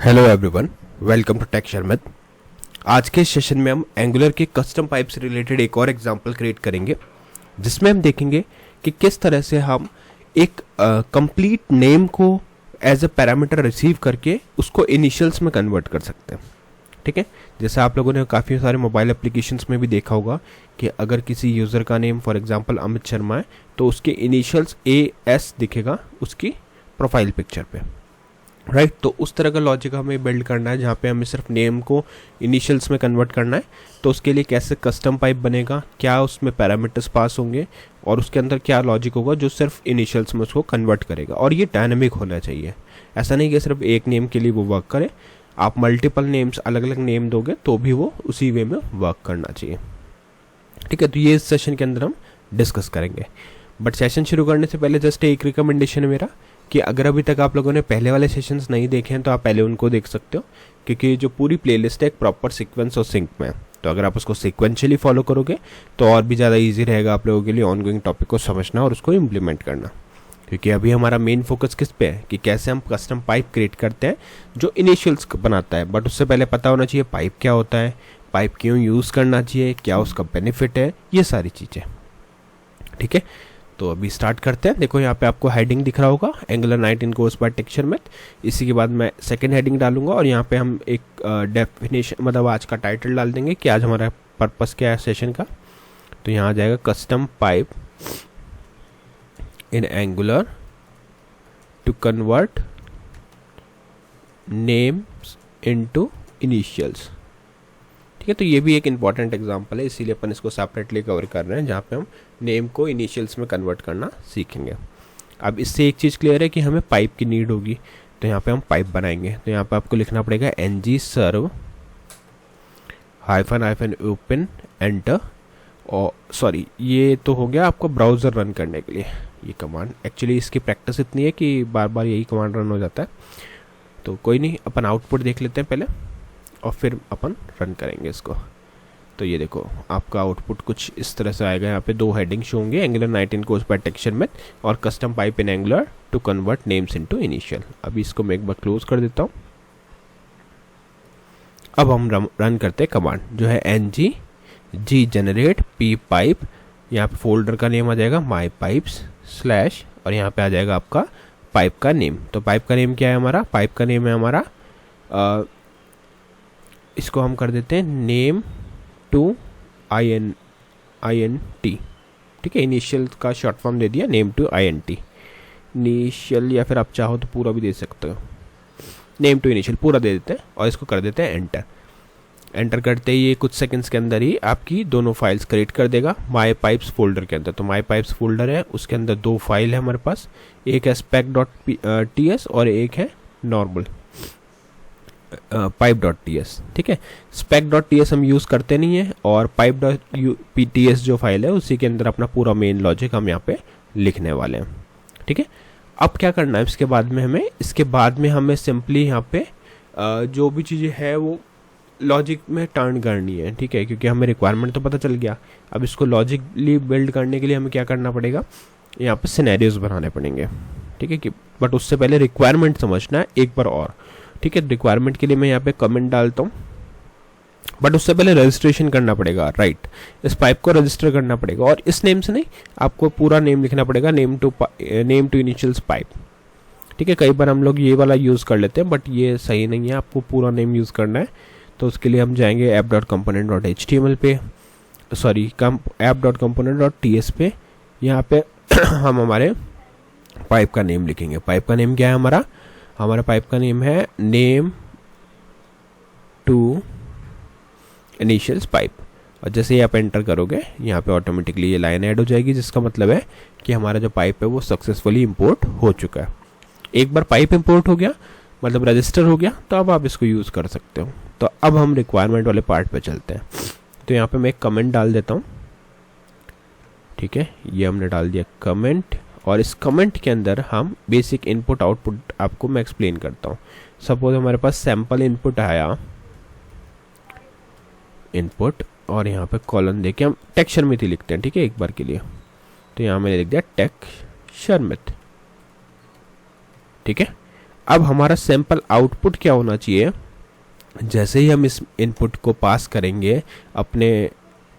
Hello everyone, welcome to tech Sharmit. आज के session में हम एंगुलर के कस्टम पाइप से रिलेटेड एक और एग्जांपल क्रिएट करेंगे, जिसमें हम देखेंगे कि किस तरह से हम एक कंप्लीट नेम को एज अ पैरामीटर रिसीव करके उसको इनिशियल्स में कन्वर्ट कर सकते हैं। ठीक है, जैसे आप लोगों ने काफ़ी सारे मोबाइल एप्लीकेशंस में भी देखा होगा कि अगर किसी यूज़र का name for example Amit Sharma है तो उसके इनिशियल्स AS दिखेगा उसकी प्रोफाइल पिक्चर पे, राइट। तो उस तरह का लॉजिक हमें बिल्ड करना है जहाँ पे हमें सिर्फ नेम को इनिशियल्स में कन्वर्ट करना है। तो उसके लिए कैसे कस्टम पाइप बनेगा, क्या उसमें पैरामीटर्स पास होंगे और उसके अंदर क्या लॉजिक होगा जो सिर्फ इनिशियल्स में उसको कन्वर्ट करेगा। और ये डायनेमिक होना चाहिए, ऐसा नहीं कि सिर्फ एक नेम के लिए वो वर्क करे। आप मल्टीपल नेम्स अलग अलग नेम दोगे तो भी वो उसी वे में वर्क करना चाहिए। ठीक है, तो ये इस सेशन के अंदर हम डिस्कस करेंगे। बट सेशन शुरू करने से पहले जस्ट एक रिकमेंडेशन है मेरा कि अगर अभी तक आप लोगों ने पहले वाले सेशंस नहीं देखे हैं तो आप पहले उनको देख सकते हो, क्योंकि जो पूरी प्लेलिस्ट है एक प्रॉपर सीक्वेंस और सिंक में है। तो अगर आप उसको सीक्वेंशियली फॉलो करोगे तो और भी ज़्यादा इजी रहेगा आप लोगों के लिए ऑनगोइंग टॉपिक को समझना और उसको इम्प्लीमेंट करना। क्योंकि अभी हमारा मेन फोकस किस पे है कि कैसे हम कस्टम पाइप क्रिएट करते हैं जो इनिशियल्स बनाता है। बट उससे पहले पता होना चाहिए पाइप क्या होता है, पाइप क्यों यूज़ करना चाहिए, क्या उसका बेनिफिट है, ये सारी चीज़ें। ठीक है, तो अभी स्टार्ट करते हैं। देखो यहाँ पे आपको हेडिंग दिख रहा होगा, angular 19 course buy take Sharmit. इसी के बाद मैं सेकंड हेडिंग डालूंगा और यहाँ पे हम एक डेफिनेशन मतलब आज का टाइटल डाल देंगे कि आज हमारा पर्पस क्या है सेशन का। तो यहाँ आ जाएगा कस्टम पाइप इन Angular two convert names into initials. ठीक है, तो ये भी एक इंपॉर्टेंट एग्जांपल है, इसीलिए अपन इसको सेपरेटली कवर कर रहे हैं जहाँ पे हम नेम को इनिशियल्स में कन्वर्ट करना सीखेंगे। अब इससे एक चीज़ क्लियर है कि हमें पाइप की नीड होगी, तो यहाँ पे हम पाइप बनाएंगे। तो यहाँ पे आपको लिखना पड़ेगा ng serve -, ओपन एंटर। और सॉरी, ये तो हो गया आपको ब्राउज़र रन करने के लिए ये कमांड। एक्चुअली इसकी प्रैक्टिस इतनी है कि बार बार यही कमांड रन हो जाता है, तो कोई नहीं, अपन आउटपुट देख लेते हैं पहले और फिर अपन रन करेंगे इसको। तो ये देखो आपका आउटपुट कुछ इस तरह से आएगा। यहाँ पे दो हेडिंग शो होंगे, angular 19 course buy take Sharmit और कस्टम पाइप इन Angular two convert names into initial. अभी इसको मैं एक बार क्लोज कर देता हूँ। अब हम रन करते हैं कमांड जो है ng g generate p pipe. यहाँ पे फोल्डर का नेम आ जाएगा माई पाइप्स स्लैश और यहाँ पे आ जाएगा आपका पाइप का नेम। तो पाइप का नेम क्या है हमारा? पाइप का नेम है हमारा इसको हम कर देते हैं नेम टू INT। ठीक है, इनिशियल का शॉर्ट फॉर्म दे दिया नेम टू INT इनिशियल, या फिर आप चाहो तो पूरा भी दे सकते हो, नेम टू इनिशियल पूरा दे देते हैं और इसको कर देते हैं एंटर। एंटर करते ही ये कुछ सेकंड्स के अंदर ही आपकी दोनों फाइल्स क्रिएट कर देगा माई पाइप्स फोल्डर के अंदर। तो माई पाइप्स फोल्डर है, उसके अंदर दो फाइल है हमारे पास, एक है spec.ts और एक है नॉर्मल pipe.ts। ठीक है, spec.ts हम यूज़ करते नहीं है और pipe.ts जो फाइल है उसी के अंदर अपना पूरा मेन लॉजिक हम यहाँ पे लिखने वाले हैं। ठीक है, अब क्या करना है इसके बाद में हमें सिंपली यहाँ पे जो भी चीज़ें है वो लॉजिक में टर्न करनी है। ठीक है, क्योंकि हमें रिक्वायरमेंट तो पता चल गया। अब इसको लॉजिकली बिल्ड करने के लिए हमें क्या करना पड़ेगा, यहाँ पे सिनेरियोज बनाने पड़ेंगे। ठीक है, कि बट उससे पहले रिक्वायरमेंट समझना है एक बार और। ठीक है, रिक्वायरमेंट के लिए मैं यहाँ पे कमेंट डालता हूँ, बट उससे पहले रजिस्ट्रेशन करना पड़ेगा। राइट, इस पाइप को रजिस्टर करना पड़ेगा और इस नेम से नहीं, आपको पूरा नेम लिखना पड़ेगा, नेम टू इनिशियल्स पाइप। ठीक है, कई बार हम लोग ये वाला यूज़ कर लेते हैं बट ये सही नहीं है, आपको पूरा नेम यूज़ करना है। तो उसके लिए हम जाएंगे app.component.html पे, सॉरी app.component.ts पे। यहाँ पे हम हमारे पाइप का नेम लिखेंगे। पाइप का नेम क्या है हमारा पाइप का नेम है नेम टू इनिशियल्स पाइप। और जैसे ही आप एंटर करोगे यहाँ पे ऑटोमेटिकली ये लाइन ऐड हो जाएगी, जिसका मतलब है कि हमारा जो पाइप है वो सक्सेसफुली इंपोर्ट हो चुका है। एक बार पाइप इंपोर्ट हो गया मतलब रजिस्टर हो गया, तो अब आप इसको यूज़ कर सकते हो। तो अब हम रिक्वायरमेंट वाले पार्ट पे चलते हैं। तो यहाँ पे मैं एक कमेंट डाल देता हूँ। ठीक है, ये हमने डाल दिया कमेंट और इस कमेंट के अंदर हम बेसिक इनपुट आउटपुट आपको मैं एक्सप्लेन करता हूँ। सपोज हमारे पास सैम्पल इनपुट आया इनपुट और यहाँ पे कॉलन देके हम टेक शर्मित ही लिखते हैं। ठीक है, एक बार के लिए तो यहाँ मैंने लिख दिया टेक शर्मित। ठीक है, अब हमारा सैंपल आउटपुट क्या होना चाहिए, जैसे ही हम इस इनपुट को पास करेंगे अपने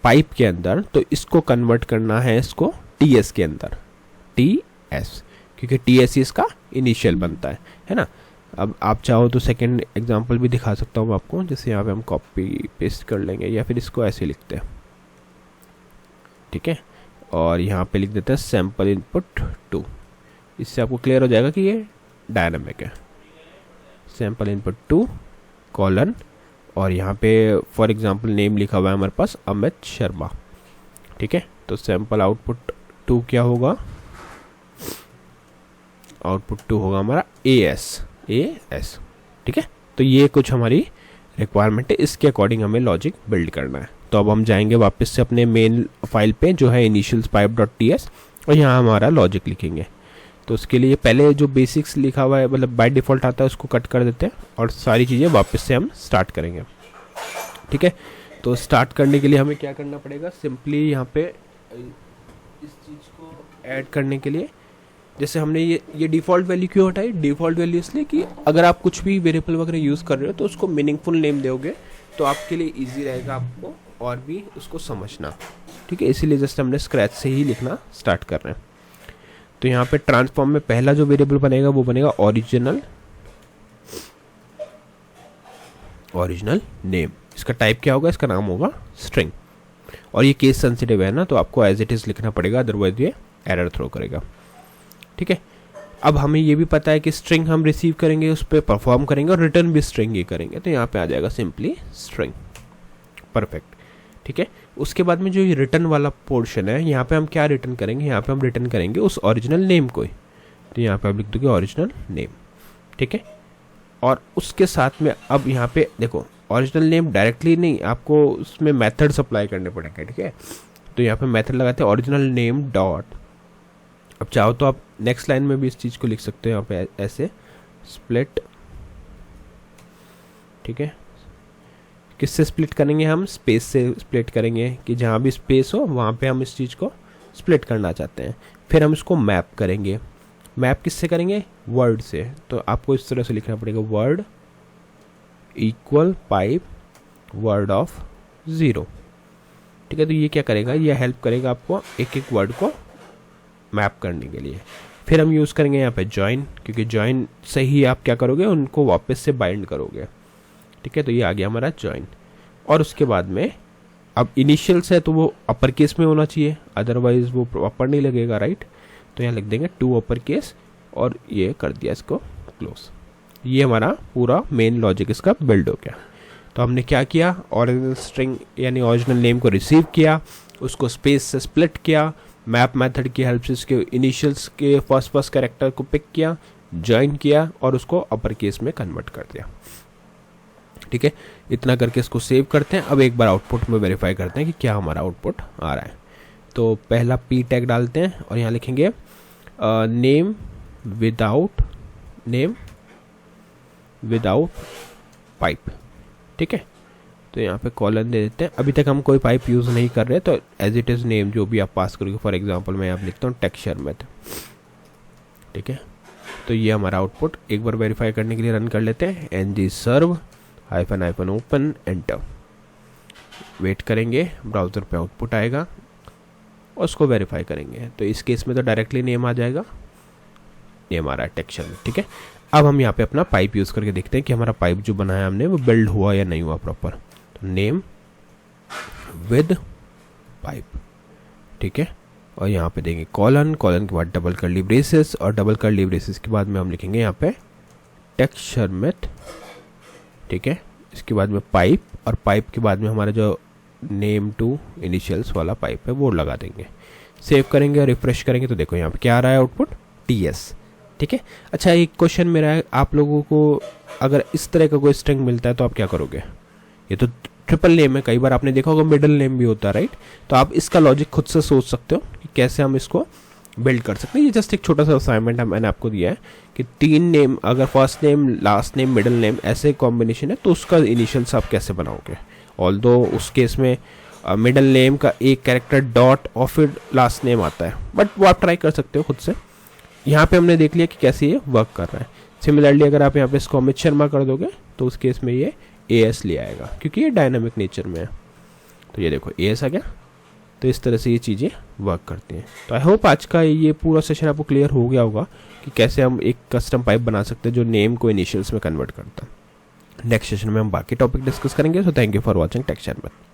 पाइप के अंदर, तो इसको कन्वर्ट करना है इसको टीएस के अंदर, टीएस, क्योंकि टीएस ही इसका इनिशियल बनता है ना। अब आप चाहो तो सेकंड एग्जांपल भी दिखा सकता हूँ आपको, जैसे यहाँ पे हम कॉपी पेस्ट कर लेंगे या फिर इसको ऐसे लिखते हैं, ठीक है, और यहाँ पे लिख देते हैं सैंपल इनपुट 2। इससे आपको क्लियर हो जाएगा कि ये डायनामिक है। सैंपल इनपुट 2 कॉलन, और यहाँ पे फॉर एग्जांपल नेम लिखा हुआ है हमारे पास अमित शर्मा, ठीक है। तो सैंपल आउटपुट 2 क्या होगा, आउटपुट 2 होगा हमारा एएस, ठीक है। तो ये कुछ हमारी रिक्वायरमेंट है, इसके अकॉर्डिंग हमें लॉजिक बिल्ड करना है। तो अब हम जाएंगे वापस से अपने मेन फाइल पे जो है initialspipe.ts, और यहाँ हमारा लॉजिक लिखेंगे। तो उसके लिए पहले जो बेसिक्स लिखा हुआ है, मतलब बाय डिफ़ॉल्ट आता है, उसको कट कर देते हैं और सारी चीज़ें वापस से हम स्टार्ट करेंगे, ठीक है। तो स्टार्ट करने के लिए हमें क्या करना पड़ेगा, सिंपली यहाँ पे इस चीज़ को ऐड करने के लिए, जैसे हमने ये डिफ़ॉल्ट वैल्यू क्यों हटाई, डिफ़ॉल्ट वैल्यू इसलिए कि अगर आप कुछ भी वेरिएबल वगैरह यूज़ कर रहे हो तो उसको मीनिंगफुल नेम दोगे तो आपके लिए ईजी रहेगा आपको और भी उसको समझना, ठीक है। इसीलिए जस्ट हमने स्क्रैच से ही लिखना स्टार्ट कर रहे हैं। तो यहाँ पे ट्रांसफॉर्म में पहला जो वेरिएबल बनेगा वो बनेगा ओरिजिनल नेम। इसका टाइप क्या होगा, इसका नाम होगा स्ट्रिंग, और ये केस सेंसिटिव है ना, तो आपको एज इट इज़ लिखना पड़ेगा, अदरवाइज ये एरर थ्रो करेगा, ठीक है। अब हमें ये भी पता है कि स्ट्रिंग हम रिसीव करेंगे, उस पर परफॉर्म करेंगे, और रिटर्न भी स्ट्रिंग ही करेंगे, तो यहाँ पे आ जाएगा सिंपली स्ट्रिंग, परफेक्ट, ठीक है। उसके बाद में जो ये रिटर्न वाला पोर्शन है, यहाँ पे हम क्या रिटर्न करेंगे, यहाँ पे हम रिटर्न करेंगे उस ओरिजिनल नेम को ही, तो यहाँ पे आप लिख दोगे ओरिजिनल नेम, ठीक है। और उसके साथ में अब यहाँ पे देखो ओरिजिनल नेम डायरेक्टली नहीं, आपको उसमें मेथड्स अप्लाई करने पड़ेंगे, ठीक है। तो यहाँ पे मेथड लगाते हैं ओरिजिनल नेम डॉट, अब चाहो तो आप नेक्स्ट लाइन में भी इस चीज़ को लिख सकते हो, यहाँ पे ऐसे स्प्लिट, ठीक है। किससे स्प्लिट करेंगे, हम स्पेस से स्प्लिट करेंगे, कि जहाँ भी स्पेस हो वहाँ पे हम इस चीज़ को स्प्लिट करना चाहते हैं। फिर हम इसको मैप करेंगे, मैप किससे करेंगे, वर्ड से। तो आपको इस तरह से लिखना पड़ेगा word equal pipe word of 0, ठीक है। तो ये क्या करेगा, ये हेल्प करेगा आपको एक एक वर्ड को मैप करने के लिए। फिर हम यूज़ करेंगे यहाँ पे जॉइन, क्योंकि जॉइन से ही आप क्या करोगे, उनको वापस से बाइंड करोगे, ठीक है। तो ये आ गया हमारा जॉइन, और उसके बाद में अब इनिशियल्स है तो वो अपर केस में होना चाहिए, अदरवाइज वो प्रॉपर नहीं लगेगा, राइट। तो यहाँ लिख देंगे 2 अपर केस, और ये कर दिया इसको क्लोज। ये हमारा पूरा मेन लॉजिक इसका बिल्ड हो गया। तो हमने क्या किया, ओरिजिनल स्ट्रिंग यानी ओरिजिनल नेम को रिसीव किया, उसको स्पेस से स्प्लिट किया, मैप मेथड की हेल्प से इसके इनिशियल्स के फर्स्ट कैरेक्टर को पिक किया, ज्वाइन किया, और उसको अपर केस में कन्वर्ट कर दिया, ठीक है। इतना करके इसको सेव करते हैं। अब एक बार आउटपुट में वेरीफाई करते हैं कि क्या हमारा आउटपुट आ रहा है। तो पहला पी टैग डालते हैं और यहाँ लिखेंगे नेम विदाउट पाइप, ठीक है। तो यहाँ पे कॉलन दे देते हैं। अभी तक हम कोई पाइप यूज़ नहीं कर रहे, तो एज इट इज़ नेम जो भी आप पास करोगे, फॉर एग्जांपल मैं यहाँ लिखता हूँ टेक्सचर मेथड, ठीक है। तो ये हमारा आउटपुट एक बार वेरीफाई करने के लिए रन कर लेते हैं, ng सर्व --- ओपन एंटर। वेट करेंगे, ब्राउज़र पे आउटपुट आएगा और उसको वेरीफाई करेंगे। तो इस केस में तो डायरेक्टली नेम आ जाएगा, नेम आ रहा है टेक्सचर में, ठीक है। अब हम यहाँ पे अपना पाइप यूज़ करके देखते हैं कि हमारा पाइप जो बनाया हमने वो बिल्ड हुआ या नहीं हुआ प्रॉपर। तो नेम विद पाइप, ठीक है। और यहाँ पे देंगे कॉलन के बाद डबल कर्ली ब्रेसेस, और डबल कर्ली ब्रेसेस के बाद में हम लिखेंगे यहाँ पे टेक्सचर मेथ, ठीक है। इसके बाद में पाइप, और पाइप के बाद में हमारा जो नेम टू इनिशियल्स वाला पाइप है वो लगा देंगे। सेव करेंगे और रिफ्रेश करेंगे तो देखो यहाँ पे क्या आ रहा है आउटपुट, TS, ठीक है। अच्छा, एक क्वेश्चन मेरा है, आप लोगों को अगर इस तरह का कोई स्ट्रिंग मिलता है तो आप क्या करोगे। ये तो ट्रिपल नेम है, कई बार आपने देखा होगा मिडिल नेम भी होता है, राइट। तो आप इसका लॉजिक खुद से सोच सकते हो कि कैसे हम इसको बिल्ड कर सकते हैं। ये जस्ट एक छोटा सा असाइनमेंट मैंने आपको दिया है कि 3 नेम, अगर first name, last name, middle name ऐसे कॉम्बिनेशन है तो उसका इनिशियल्स आप कैसे बनाओगे। ऑल्दो उस केस में मिडिल नेम का एक कैरेक्टर डॉट और फिर लास्ट नेम आता है, बट वो आप ट्राई कर सकते हो खुद से। यहाँ पे हमने देख लिया कि कैसे ये वर्क कर रहा है। सिमिलरली अगर आप यहाँ पे इसको अमित शर्मा कर दोगे तो उस केस में ये AS ले आएगा, क्योंकि ये डायनामिक नेचर में है। तो ये देखो AS आ गया। तो इस तरह से ये चीज़ें वर्क करती हैं। तो आई होप आज का ये पूरा सेशन आपको क्लियर हो गया होगा कि कैसे हम एक कस्टम पाइप बना सकते हैं जो नेम को इनिशियल्स में कन्वर्ट करता है। नेक्स्ट सेशन में हम बाकी टॉपिक डिस्कस करेंगे। So thank you for watching take share math.